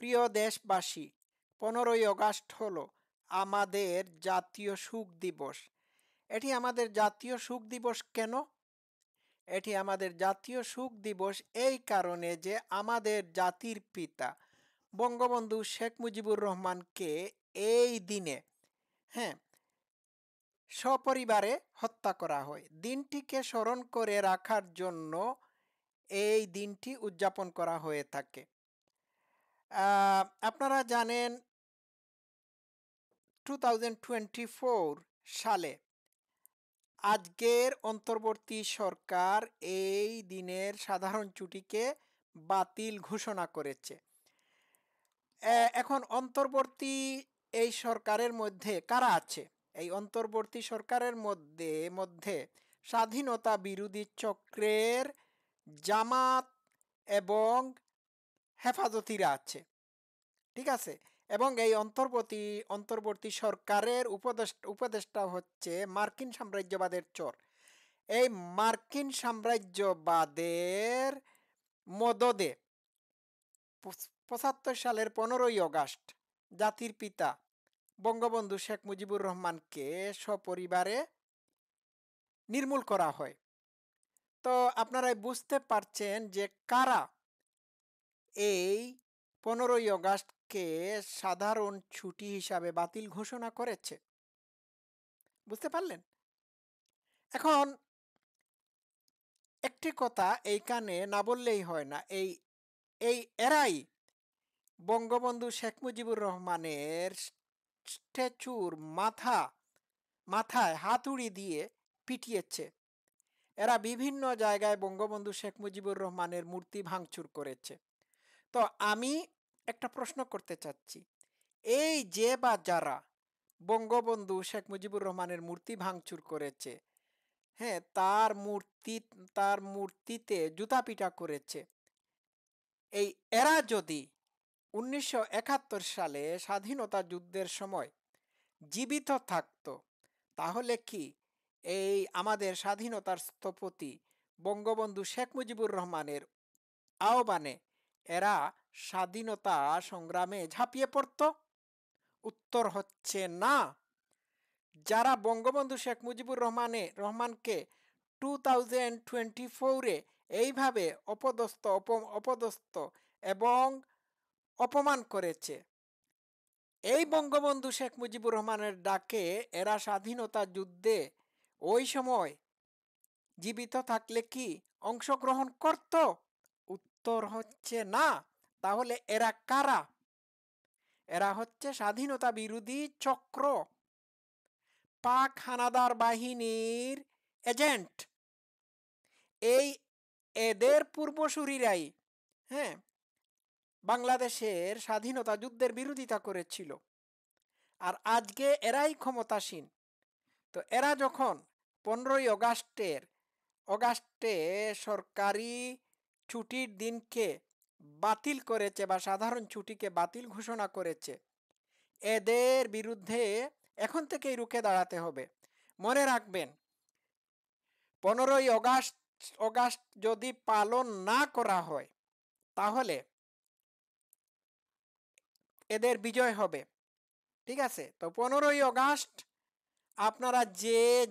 প্রিয় দেশবাসী, 15ই আগস্ট হলো আমাদের জাতীয় শোক দিবস। এটি আমাদের জাতীয় শোক দিবস কেন? এটি আমাদের জাতীয় শোক দিবস এই কারণে যে আমাদের জাতির পিতা বঙ্গবন্ধু শেখ মুজিবুর রহমানকে এই দিনে, হ্যাঁ, সপরিবারে হত্যা করা হয়। দিনটিকে স্মরণ করে রাখার জন্য এই দিনটি উদযাপন করা হয়ে থাকে। আপনারা জানেন 2024 সালে আজকের অন্তর্বর্তী সরকার এই দিনের সাধারণ ছুটিকে বাতিল ঘোষণা করেছে। এখন অন্তর্বর্তী এই সরকারের মধ্যে কারা আছে? এই অন্তর্বর্তী সরকারের মধ্যে স্বাধীনতা বিরোধী চক্রের জামাত এবং হেফাজতিরা আছে। ঠিক আছে? এবং এই অন্তর্বর্তী সরকারের উপদেষ্টা হচ্ছে মার্কিন সাম্রাজ্যবাদের চর। এই মার্কিন সাম্রাজ্যবাদের মদদে ৭৫ সালের 15ই আগস্ট জাতির পিতা বঙ্গবন্ধু শেখ মুজিবুর রহমানকে সপরিবারে নির্মূল করা হয়। তো আপনারা বুঝতে পারছেন যে কারা এই 15ই আগস্টকে সাধারণ ছুটি হিসাবে বাতিল ঘোষণা করেছে। বুঝতে পারলেন? এখন একটি কথা এইখানে না বললেই হয় না। এই এরাই বঙ্গবন্ধু শেখ মুজিবুর রহমানের স্ট্যাচুর মাথায় হাতুড়ি দিয়ে পিটিয়েছে। এরা বিভিন্ন জায়গায় বঙ্গবন্ধু শেখ মুজিবুর রহমানের মূর্তি ভাঙচুর করেছে। তো আমি একটা প্রশ্ন করতে চাচ্ছি, এই যে বা যারা বঙ্গবন্ধু শেখ মুজিবুর রহমানের মূর্তি ভাঙচুর করেছে, হ্যাঁ, তার মূর্তিতে জুতা পিটা করেছে, এরা যদি 1971 সালে স্বাধীনতা যুদ্ধের সময় জীবিত থাকতো, তাহলে কি এই আমাদের স্বাধীনতার স্থপতি বঙ্গবন্ধু শেখ মুজিবুর রহমানের আহ্বানে এরা স্বাধীনতা সংগ্রামে ঝাঁপিয়ে পড়তো? উত্তর হচ্ছে না। যারা বঙ্গবন্ধু শেখ মুজিবুর রহমানকে 2024-এ এইভাবে অপদস্থ এবং অপমান করেছে, এই বঙ্গবন্ধু শেখ মুজিবুর রহমানের ডাকে এরা স্বাধীনতা যুদ্ধে ওই সময় জীবিত থাকলে কি অংশগ্রহণ করত? উত্তর হচ্ছে না। তাহলে এরা কারা? এরা হচ্ছে স্বাধীনতা বিরোধী চক্র, পাক হানাদার বাহিনীর এজেন্ট। এদের পূর্বসূরীরাই, হ্যাঁ, বাংলাদেশের স্বাধীনতা যুদ্ধের বিরোধিতা করেছিল। আর আজকে এরাই ক্ষমতাসীন। তো এরা যখন 15ই আগস্টে সরকারি ছুটির দিনকে বাতিল করেছে বা সাধারণ ছুটিকে বাতিল ঘোষণা করেছে, এদের বিরুদ্ধে এখন থেকেই রুখে দাঁড়াতে হবে। মনে রাখবেন, 15ই আগস্ট যদি পালন না করা হয়, তাহলে এদের বিজয় হবে। ঠিক আছে? তো 15ই আগস্ট আপনারা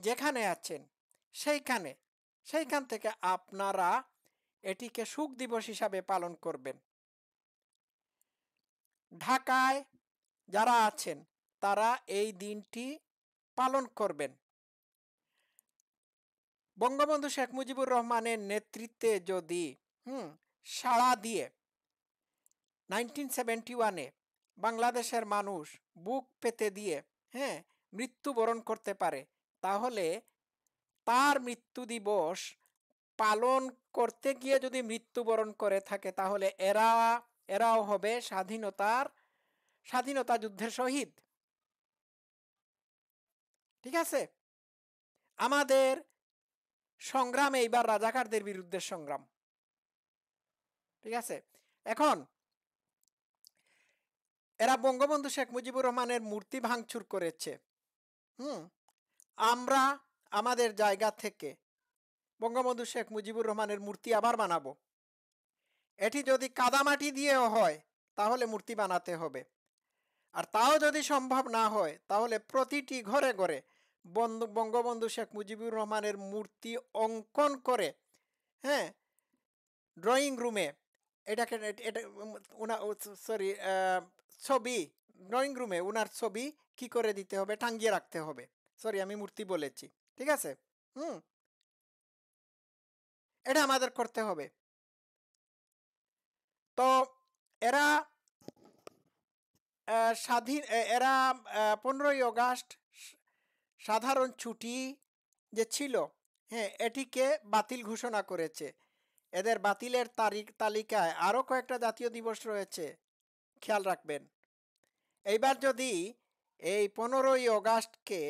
যেখানে আছেন সেইখান থেকে আপনারা এটিকে শোক দিবস হিসাবে পালন করবেন। ঢাকায় যারা আছেন তারা এই দিনটি পালন করবেন। বঙ্গবন্ধু শেখ মুজিবুর রহমানের নেতৃত্বে যদি সাড়া দিয়ে 1971-এ বাংলাদেশের মানুষ বুক পেতে দিয়ে, হ্যাঁ, মৃত্যুবরণ করতে পারে, তাহলে তার মৃত্যু দিবস পালন করতে গিয়ে যদি মৃত্যুবরণ করে থাকে, তাহলে এরাও হবে স্বাধীনতা যুদ্ধের শহীদ। ঠিক আছে? আমাদের সংগ্রাম এইবার রাজাকারদের বিরুদ্ধে সংগ্রাম। ঠিক আছে? এখন এরা বঙ্গবন্ধু শেখ মুজিবুর রহমানের মূর্তি ভাঙচুর করেছে। আমরা আমাদের জায়গা থেকে বঙ্গবন্ধু শেখ মুজিবুর রহমানের মূর্তি আবার বানাবো। এটি যদি কাদামাটি দিয়েও হয়, তাহলে মূর্তি বানাতে হবে। আর তাও যদি সম্ভব না হয় তাহলে প্রতিটি ঘরে ঘরে বঙ্গবন্ধু শেখ মুজিবুর রহমানের মূর্তি অঙ্কন করে, হ্যাঁ, ড্রয়িং রুমে এটাকে এটা সরি ছবি, ড্রয়িং রুমে উনার ছবি কি করে দিতে হবে, টাঙ্গিয়ে রাখতে হবে। সরি, আমি মূর্তি বলেছি, ঠিক আছে। হুম, এটা আমাদের করতে হবে। তো এরা স্বাধীন এরা 15ই আগস্ট সাধারণ ছুটি যে ছিল, হ্যাঁ, এটিকে বাতিল ঘোষণা করেছে। এদের বাতিলের তালিকায় আরো কয়েকটা জাতীয় দিবস রয়েছে, খেয়াল রাখবেন। এইবার যদি এই 15ই আগস্টকে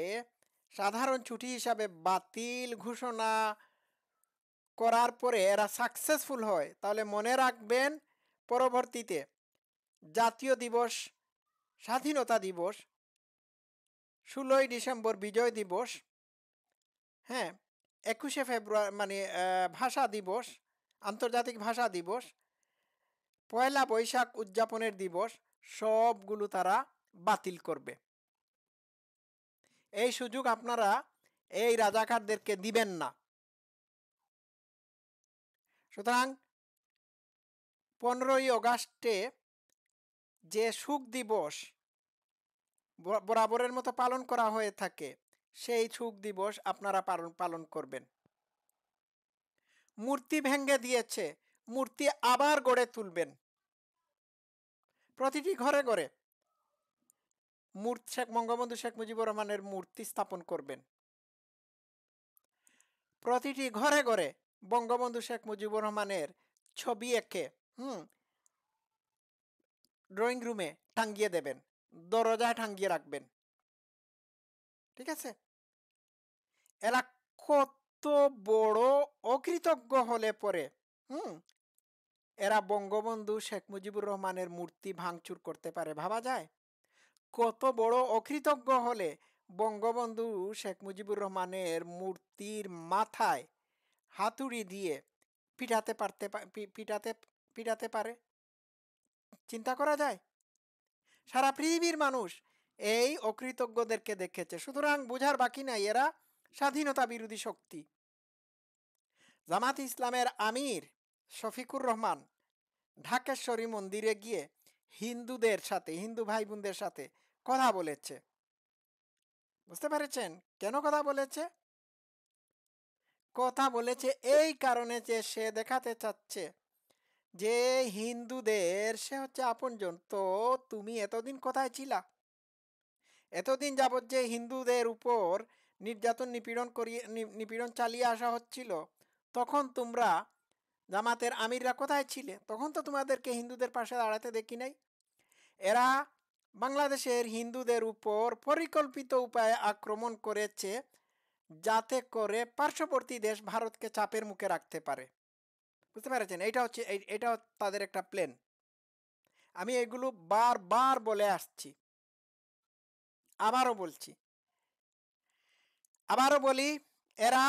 সাধারণ ছুটি হিসাবে বাতিল ঘোষণা করার পরে এরা সাকসেসফুল হয়, তাহলে মনে রাখবেন পরবর্তীতে জাতীয় দিবস, স্বাধীনতা দিবস, 16ই ডিসেম্বর বিজয় দিবস, হ্যাঁ, 21শে ফেব্রুয়ারি মানে ভাষা দিবস, আন্তর্জাতিক ভাষা দিবস, পয়লা বৈশাখ উদযাপনের দিবস, সবগুলো তারা বাতিল করবে। এই সুযোগ আপনারা এই রাজাকারদেরকে দিবেন না। সুতরাং 15ই আগস্টে যে শোক দিবস বরাবরের মতো পালন করা হয়ে থাকে, সেই শোক দিবস আপনারা পালন করবেন। মূর্তি ভেঙে দিয়েছে, মূর্তি আবার গড়ে তুলবেন। প্রতিটি ঘরে ঘরে বঙ্গবন্ধু শেখ মুজিবুর রহমানের মূর্তি স্থাপন করবেন। প্রতিটি ঘরে ঘরে বঙ্গবন্ধু শেখ মুজিবুর রহমানের ছবি এঁকে ড্রয়িং রুমে টাঙ্গিয়ে দেবেন, দরজায় টাঙ্গিয়ে রাখবেন, ঠিক আছে। এরা কত বড় অকৃতজ্ঞ হলে পরে এরা বঙ্গবন্ধু শেখ মুজিবুর রহমানের মূর্তি ভাঙচুর করতে পারে, ভাবা যায়? কত বড় অকৃতজ্ঞ হলে বঙ্গবন্ধু শেখ মুজিবুর রহমানের মূর্তির মাথায় হাতুড়ি দিয়ে পিটাতে পারে, চিন্তা করা যায়? সারা পৃথিবীর মানুষ এই অকৃতজ্ঞদেরকে দেখেছে। সুতরাং বোঝার বাকি নাই, এরা স্বাধীনতা বিরোধী শক্তি। জামাত ইসলামের আমির শফিকুর রহমান ঢাকেশ্বরী মন্দিরে গিয়ে হিন্দুদের সাথে, হিন্দু ভাই বোনদের সাথে কথা বলেছে। বুঝতে পেরেছেন কেন কথা বলেছে? কথা বলেছে এই কারণে যে সে দেখাতে চাচ্ছে যে হিন্দুদের সে হচ্ছে আপনজন। তো তুমি এতদিন কোথায় ছিলা? এতদিন যাবৎ যে হিন্দুদের উপর নির্যাতন নিপীড়ন চালিয়ে আসা হচ্ছিল, তখন তোমরা জামাতের আমিররা কোথায় ছিলে? তখন তো তোমাদেরকে হিন্দুদের পাশে দাঁড়াতে দেখি নাই। এরা বাংলাদেশের হিন্দুদের উপর পরিকল্পিত উপায়ে আক্রমণ করেছে, যাতে করে পার্শ্ববর্তী দেশ ভারতকে চাপের মুখে রাখতে পারে। বুঝতে পেরেছেন? এটা তাদের একটা প্ল্যান। আমি এগুলো বারবার বলে আসছি, আবারও বলি, এরা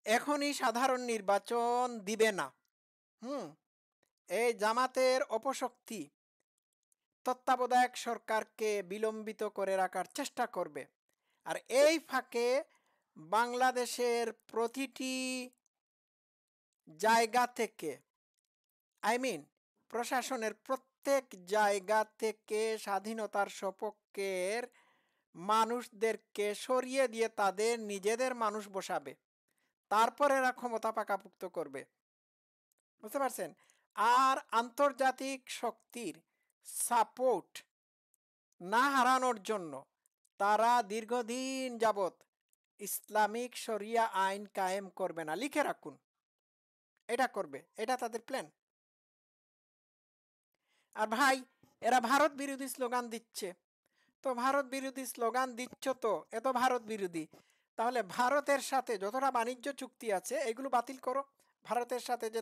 এখনই সাধারণ নির্বাচন দিবে না। এই জামাতের অপশক্তি তত্ত্বাবধায়ক সরকারকে বিলম্বিত করে রাখার চেষ্টা করবে। আর এই ফাঁকে বাংলাদেশের প্রতিটি জায়গা থেকে, প্রশাসনের প্রত্যেক জায়গা থেকে স্বাধীনতার সপক্ষের মানুষদেরকে সরিয়ে দিয়ে তাদের নিজেদের মানুষ বসাবে, তারপর এরা ক্ষমতা পাকাপোক্ত করবে। বুঝতে পারছেন? আর আন্তর্জাতিক শক্তির সাপোর্ট না হারানোর জন্য তারা দীর্ঘদিন যাবৎ ইসলামিক শরিয়া আইন কায়েম করবে না। লিখে রাখুন, এটা করবে, এটা তাদের প্ল্যান। আর ভাই, এরা ভারত বিরোধী স্লোগান দিচ্ছে। তো ভারত বিরোধী স্লোগান দিচ্ছ, তো এত ভারত বিরোধী, তাহলে ভারতের সাথে যতটা বাণিজ্য চুক্তি আছে এগুলো বাতিল করো। ভারতের সাথে যে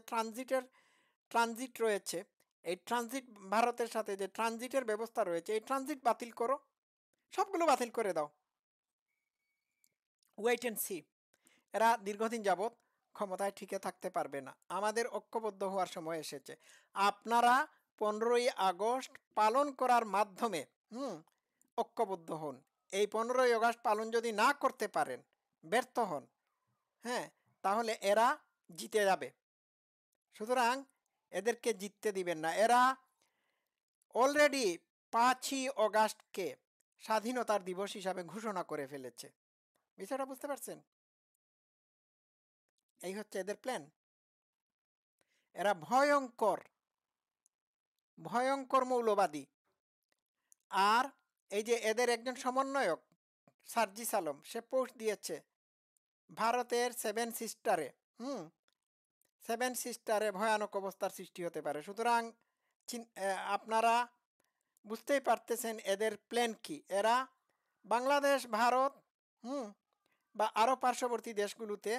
ট্রানজিট রয়েছে, এই ট্রানজিট, ভারতের সাথে যে ট্রানজিটের ব্যবস্থা রয়েছে, এই ট্রানজিট বাতিল করো, সবগুলো বাতিল করে দাও। Wait and see. এরা দীর্ঘদিন যাবৎ ক্ষমতায় টিকে থাকতে পারবে না। আমাদের ঐক্যবদ্ধ হওয়ার সময় এসেছে। আপনারা 15ই আগস্ট পালন করার মাধ্যমে ঐক্যবদ্ধ হন। এই 15ই আগস্ট পালন যদি না করতে পারেন, ব্যর্থ হন, হ্যাঁ, তাহলে এরা জিতে যাবে। সুতরাং এদেরকে জিততে দিবেন না। এরা অলরেডি 5ই আগস্টকে স্বাধীনতার দিবস হিসাবে ঘোষণা করে ফেলেছে। বিষয়টা বুঝতে পারছেন? এই হচ্ছে এদের প্ল্যান। এরা ভয়ঙ্কর ভয়ঙ্কর মৌলবাদী। আর এই যে এদের একজন সমন্বয়ক সার্জিস আলম, সে পোস্ট দিয়েছে ভারতের সেভেন সিস্টারে ভয়ানক অবস্থার সৃষ্টি হতে পারে। সুতরাং আপনারা বুঝতেই পারতেছেন এদের প্ল্যান কি। এরা বাংলাদেশ, ভারত বা আরও পার্শ্ববর্তী দেশগুলোতে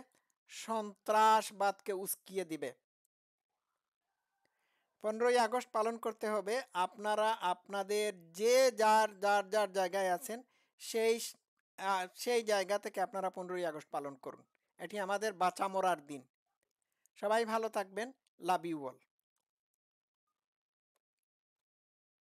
সন্ত্রাসবাদকে উস্কিয়ে দিবে। 15ই আগস্ট পালন করতে হবে। আপনারা আপনাদের যে যার যার যার জায়গায় আছেন সেই সেই জায়গা থেকে আপনারা 15ই আগস্ট পালন করুন। এটি আমাদের বাঁচা মরার দিন। সবাই ভালো থাকবেন। Love you all.